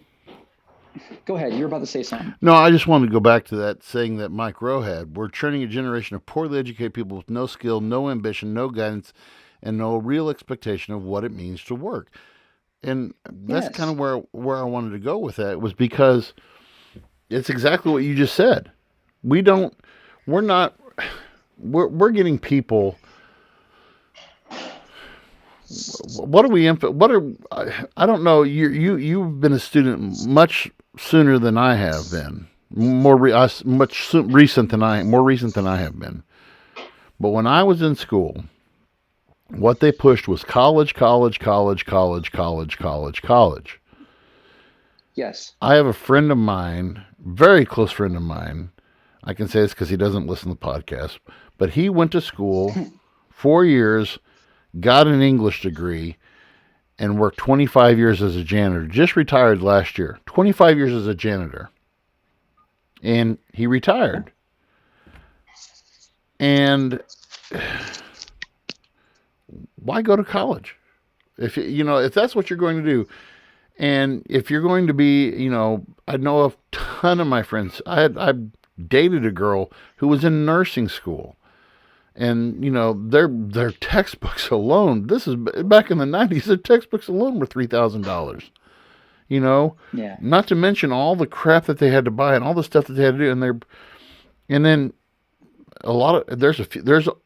Go ahead. You're about to say something. No, I just wanted to go back to that saying that Mike Rowe had. We're training a generation of poorly educated people with no skill, no ambition, no guidance, and no real expectation of what it means to work. And that's Yes. kind of where I wanted to go with that, was because it's exactly what you just said. We're getting people. What are we? What are? I don't know. You've been a student much sooner than I have been. More recent than I have been. But when I was in school, what they pushed was college, college, college, college, college, college, college. Yes. I have a friend of mine, very close friend of mine. I can say this because he doesn't listen to the podcast, but he went to school 4 years, got an English degree, and worked 25 years as a janitor. Just retired last year. 25 years as a janitor. And he retired. And why go to college? If that's what you're going to do, and if you're going to be, I know a ton of my friends. I dated a girl who was in nursing school. And their textbooks alone. This is back in the '90s. Their textbooks alone were $3,000. Yeah. Not to mention all the crap that they had to buy and all the stuff that they had to do. And then a lot of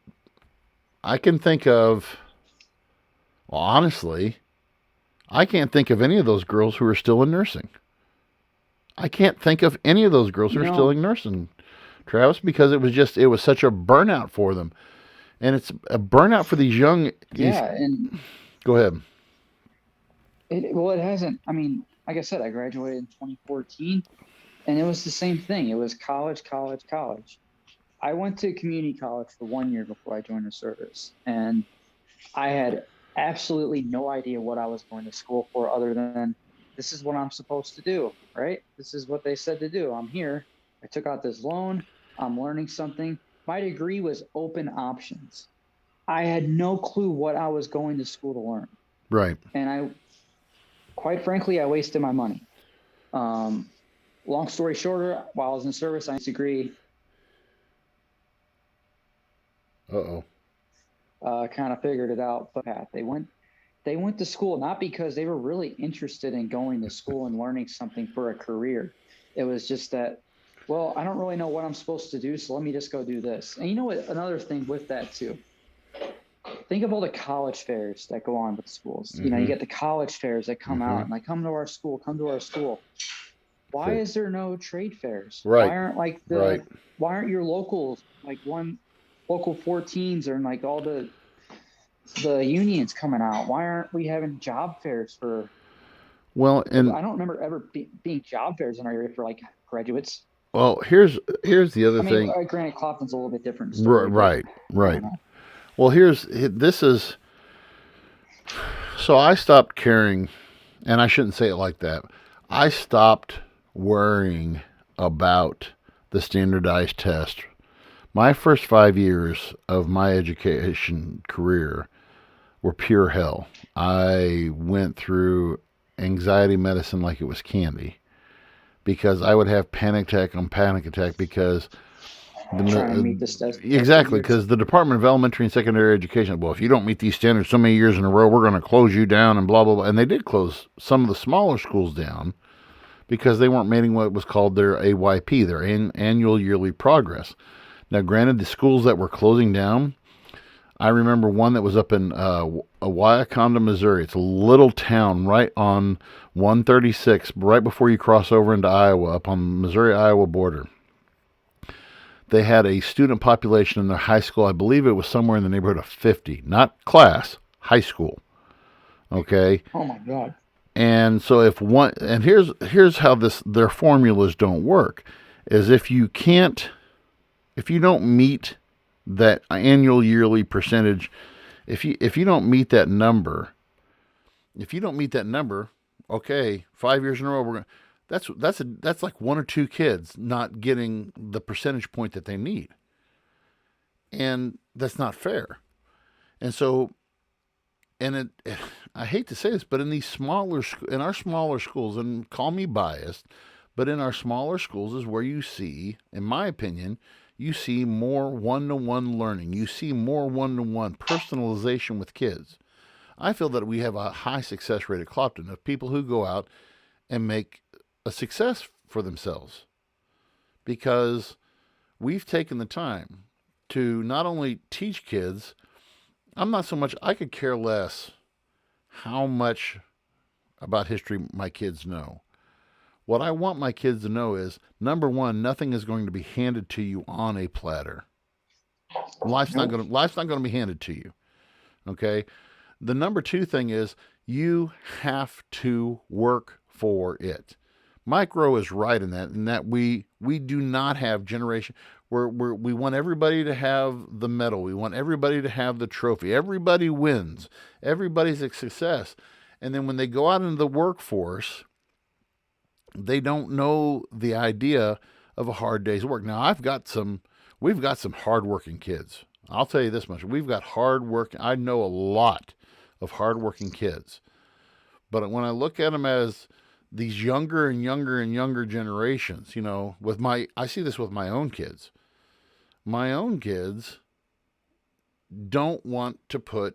I can think of. Well, honestly, I can't think of any of those girls who are still in nursing. I can't think of any of those girls who are still in nursing, Travis, because it was such a burnout for them. And it's a burnout for these young. And go ahead. It hasn't. I mean, like I said, I graduated in 2014, and it was the same thing. It was college, college, college. I went to community college for 1 year before I joined the service, and I had absolutely no idea what I was going to school for, other than this is what I'm supposed to do, right? This is what they said to do. I'm here. I took out this loan. I'm learning something. My degree was open options. I had no clue what I was going to school to learn. Right. And quite frankly, I wasted my money. Long story shorter, while I was in service, I degree. Kind of figured it out, but they went to school not because they were really interested in going to school and learning something for a career. It was just that, well, I don't really know what I'm supposed to do, so let me just go do this. And you know what? Another thing with that too. Think of all the college fairs that go on with schools. Mm-hmm. You get the college fairs that come out and like, come to our school. Why is there no trade fairs? Right. Why aren't your locals, like local 14s or like all the unions coming out? Why aren't we having job fairs for? Well, and I don't remember ever being job fairs in our area for like graduates. Well, here's the other thing. Granted, Clopton's a little bit different story. Right. Well, so I stopped caring, and I shouldn't say it like that. I stopped worrying about the standardized test. My first 5 years of my education career were pure hell. I went through anxiety medicine like it was candy, because I would have panic attack on panic attack because trying to meet this test. Exactly, because the Department of Elementary and Secondary Education, well, if you don't meet these standards so many years in a row, we're going to close you down and blah, blah, blah. And they did close some of the smaller schools down because they weren't meeting what was called their AYP, their annual yearly progress. Now, granted, the schools that were closing down, I remember one that was up in Wauconda, Missouri. It's a little town right on 136, right before you cross over into Iowa, up on the Missouri-Iowa border. They had a student population in their high school. I believe it was somewhere in the neighborhood of 50, not class, high school. Okay. Oh my God. And so here's how their formulas don't work, is if you don't meet that annual yearly percentage, if you don't meet that number, okay, 5 years in a row, that's like one or two kids not getting the percentage point that they need. And that's not fair. And so, I hate to say this, but in in our smaller schools, and call me biased, but in our smaller schools is where you see, in my opinion, you see more one-to-one learning. You see more one-to-one personalization with kids. I feel that we have a high success rate at Clopton of people who go out and make a success for themselves because we've taken the time to not only teach kids, I could care less how much about history my kids know. What I want my kids to know is number one, nothing is going to be handed to you on a platter. Life's not going to be handed to you. Okay? The number two thing is you have to work for it. Mike Rowe is right in that we do not have generation. We want everybody to have the medal. We want everybody to have the trophy. Everybody wins. Everybody's a success. And then when they go out into the workforce, they don't know the idea of a hard day's work. Now we've got some hardworking kids. I'll tell you this much: we've got I know a lot of hardworking kids, but when I look at them as these younger and younger and younger generations, I see this with my own kids. My own kids don't want to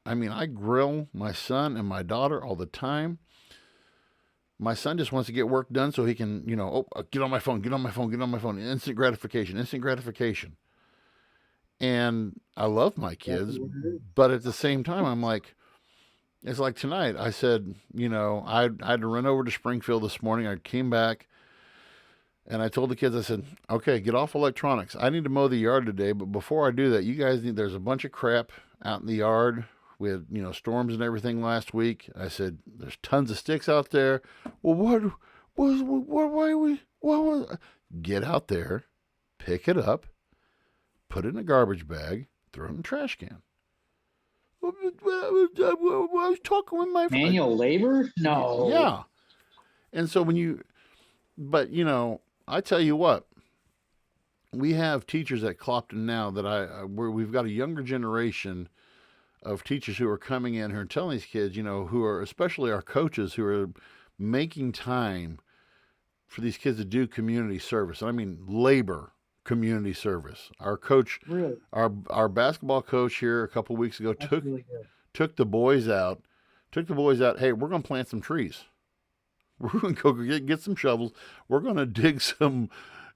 I grill my son and my daughter all the time. My son just wants to get work done so he can, get on my phone, get on my phone, get on my phone. Instant gratification, instant gratification. And I love my kids, but at the same time, I'm like, it's like tonight. I said, I had to run over to Springfield this morning. I came back and I told the kids, I said, okay, get off electronics. I need to mow the yard today, but before I do that, there's a bunch of crap out in the yard. We had, storms and everything last week. I said, there's tons of sticks out there. Well, get out there, pick it up, put it in a garbage bag, throw it in the trash can. I was talking with my friend. Manual labor? No. Yeah. And so I tell you what, we have teachers at Clopton now where we've got a younger generation of teachers who are coming in here and telling these kids, who are especially our coaches who are making time for these kids to do community service. I mean, labor community service. Our coach, really? our basketball coach here a couple of weeks ago took the boys out. Hey, we're going to plant some trees. We're going to go get some shovels. We're going to dig some,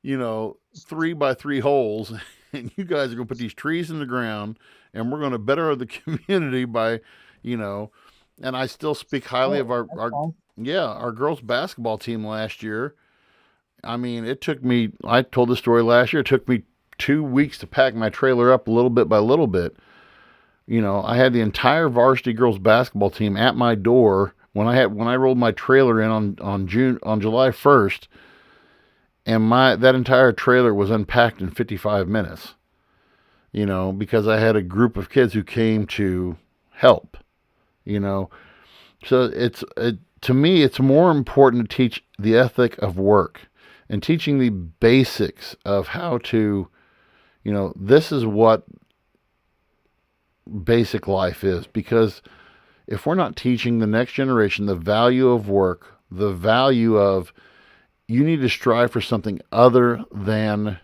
3x3 holes, and you guys are going to put these trees in the ground, and we're going to better the community by, and I still speak highly of our girls basketball team last year. I mean, I told the story last year, it took me 2 weeks to pack my trailer up little bit by little bit. I had the entire varsity girls basketball team at my door when I rolled my trailer in on July 1st, and that entire trailer was unpacked in 55 minutes. Because I had a group of kids who came to help. So to me, it's more important to teach the ethic of work and teaching the basics of how to, this is what basic life is. Because if we're not teaching the next generation the value of work, the value of you need to strive for something other than,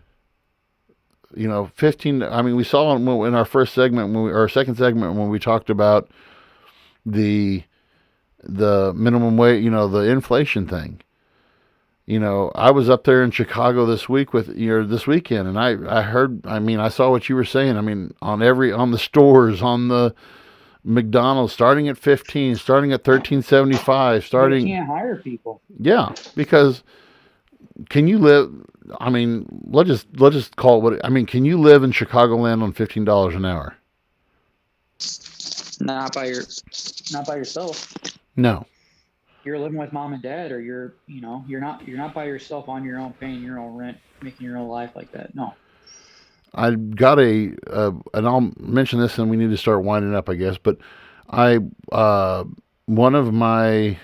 15. I mean, we saw in our first segment, our second segment, when we talked about the minimum wage, the inflation thing. I was up there in Chicago this weekend, and I heard, I saw what you were saying. On the stores, on the McDonald's, starting at 15, starting at 13.75, You can't hire people. Yeah, because can you live? Let's just call it what. Can you live in Chicagoland on $15 an hour? Not by yourself. No. You're living with mom and dad, or you're not by yourself on your own, paying your own rent, making your own life like that. No. I got and I'll mention this, and we need to start winding up, I guess. But one of my,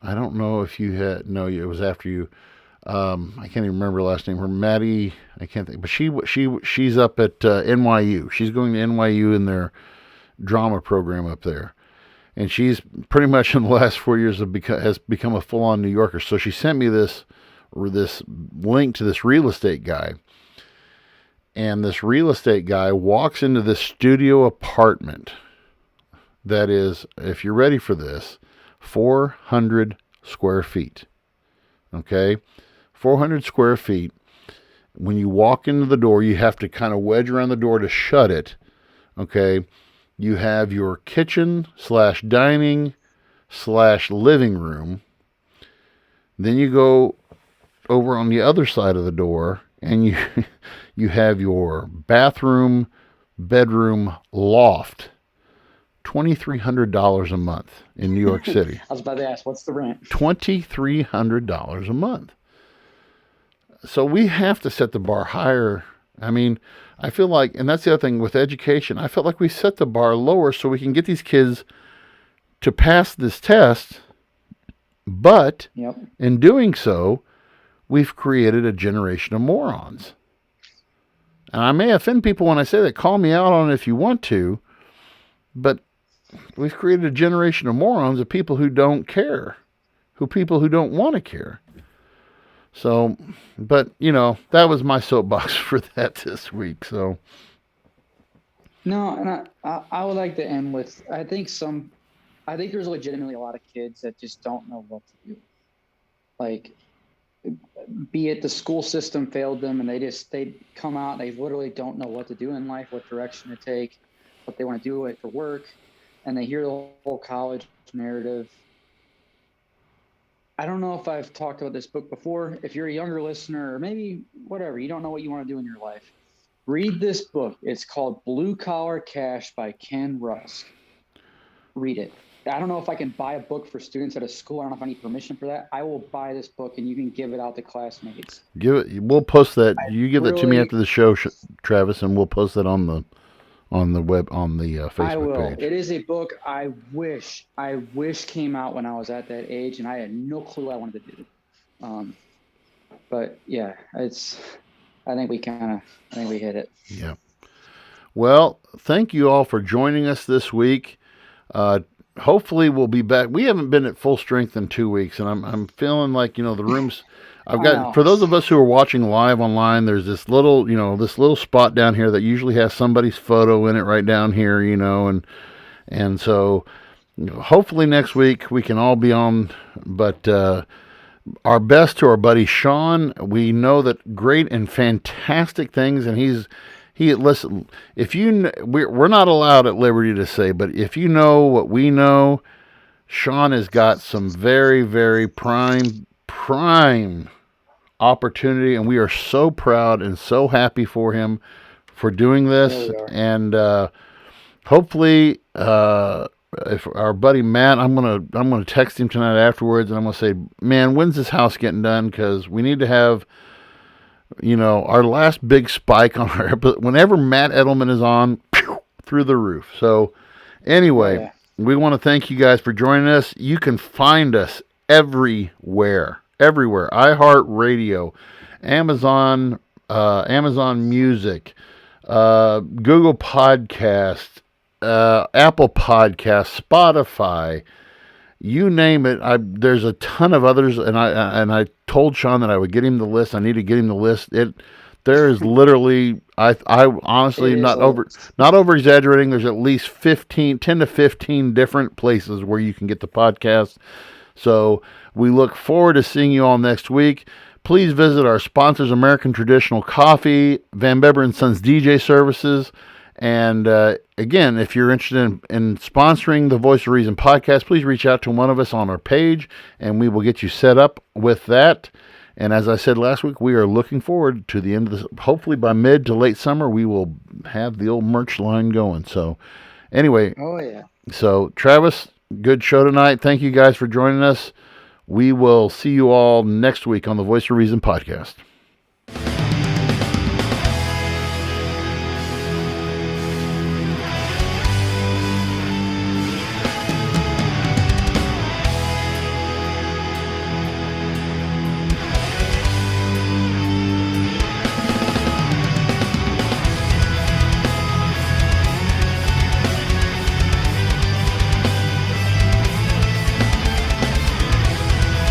I don't know if you had, no, it was after you. I can't even remember her last name. Her Maddie, I can't think, but she's up at NYU. She's going to NYU in their drama program up there, and she's pretty much in the last 4 years has become a full-on New Yorker. So she sent me this link to this real estate guy, and this real estate guy walks into this studio apartment that is, if you're ready for this, 400 square feet. Okay, 400 square feet. When you walk into the door, you have to kind of wedge around the door to shut it. Okay, you have your kitchen / dining / living room. Then you go over on the other side of the door, and you have your bathroom, bedroom, loft. $2,300 a month in New York City. I was about to ask, what's the rent? $2,300 a month. So we have to set the bar higher. I mean, I feel like, and that's the other thing with education, I felt like we set the bar lower so we can get these kids to pass this test. But in doing so, we've created a generation of morons. And I may offend people when I say that. Call me out on it if you want to. But we've created a generation of morons, of people who don't care, people who don't want to care. So, but, that was my soapbox for that this week. So, no, and I would like to end with, I think there's legitimately a lot of kids that just don't know what to do. Like, be it the school system failed them and they come out and they literally don't know what to do in life, what direction to take, what they want to do for work, and they hear the whole college narrative. I don't know if I've talked about this book before. If you're a younger listener, or maybe whatever, you don't know what you want to do in your life, read this book. It's called Blue Collar Cash by Ken Rusk. Read it. I don't know if I can buy a book for students at a school. I don't know if I need permission for that. I will buy this book and you can give it out to classmates. We'll post that. You give it to me after the show, Travis, and we'll post that on the Facebook page. It is a book I wish came out when I was at that age, and I had no clue what I wanted to do. But yeah, I think we hit it. Yeah. Well, thank you all for joining us this week. Hopefully we'll be back. We haven't been at full strength in 2 weeks, and I'm feeling like, the rooms. I've got, for those of us who are watching live online, there's this little spot down here that usually has somebody's photo in it right down here, and so hopefully next week we can all be on, but our best to our buddy Sean. We know that great and fantastic things, and listen, if we're not allowed at liberty to say, but if you know what we know, Sean has got some very, very prime opportunity, and we are so proud and so happy for him for doing this. And hopefully, if our buddy Matt, I'm gonna text him tonight afterwards, and I'm gonna say, man, when's this house getting done? Because we need to have, our last big spike on our episode. Whenever Matt Edelman is on, through the roof. So anyway, we want to thank you guys for joining us. You can find us everywhere. iHeartRadio, Amazon Music, Google Podcast, Apple Podcast, Spotify, you name it. There's a ton of others, and I told Sean that I would get him the list. I need to get him the list. There is literally, I honestly, not over exaggerating, there's at least 10 to 15 different places where you can get the podcast. So we look forward to seeing you all next week. Please visit our sponsors, American Traditional Coffee, Van Beber & Sons DJ Services. And again, if you're interested in sponsoring the Voice of Reason podcast, please reach out to one of us on our page, and we will get you set up with that. And as I said last week, we are looking forward to the end of this. Hopefully by mid to late summer, we will have the old merch line going. So anyway. Oh, yeah. So Travis, good show tonight. Thank you guys for joining us. We will see you all next week on the Voice of Reason podcast.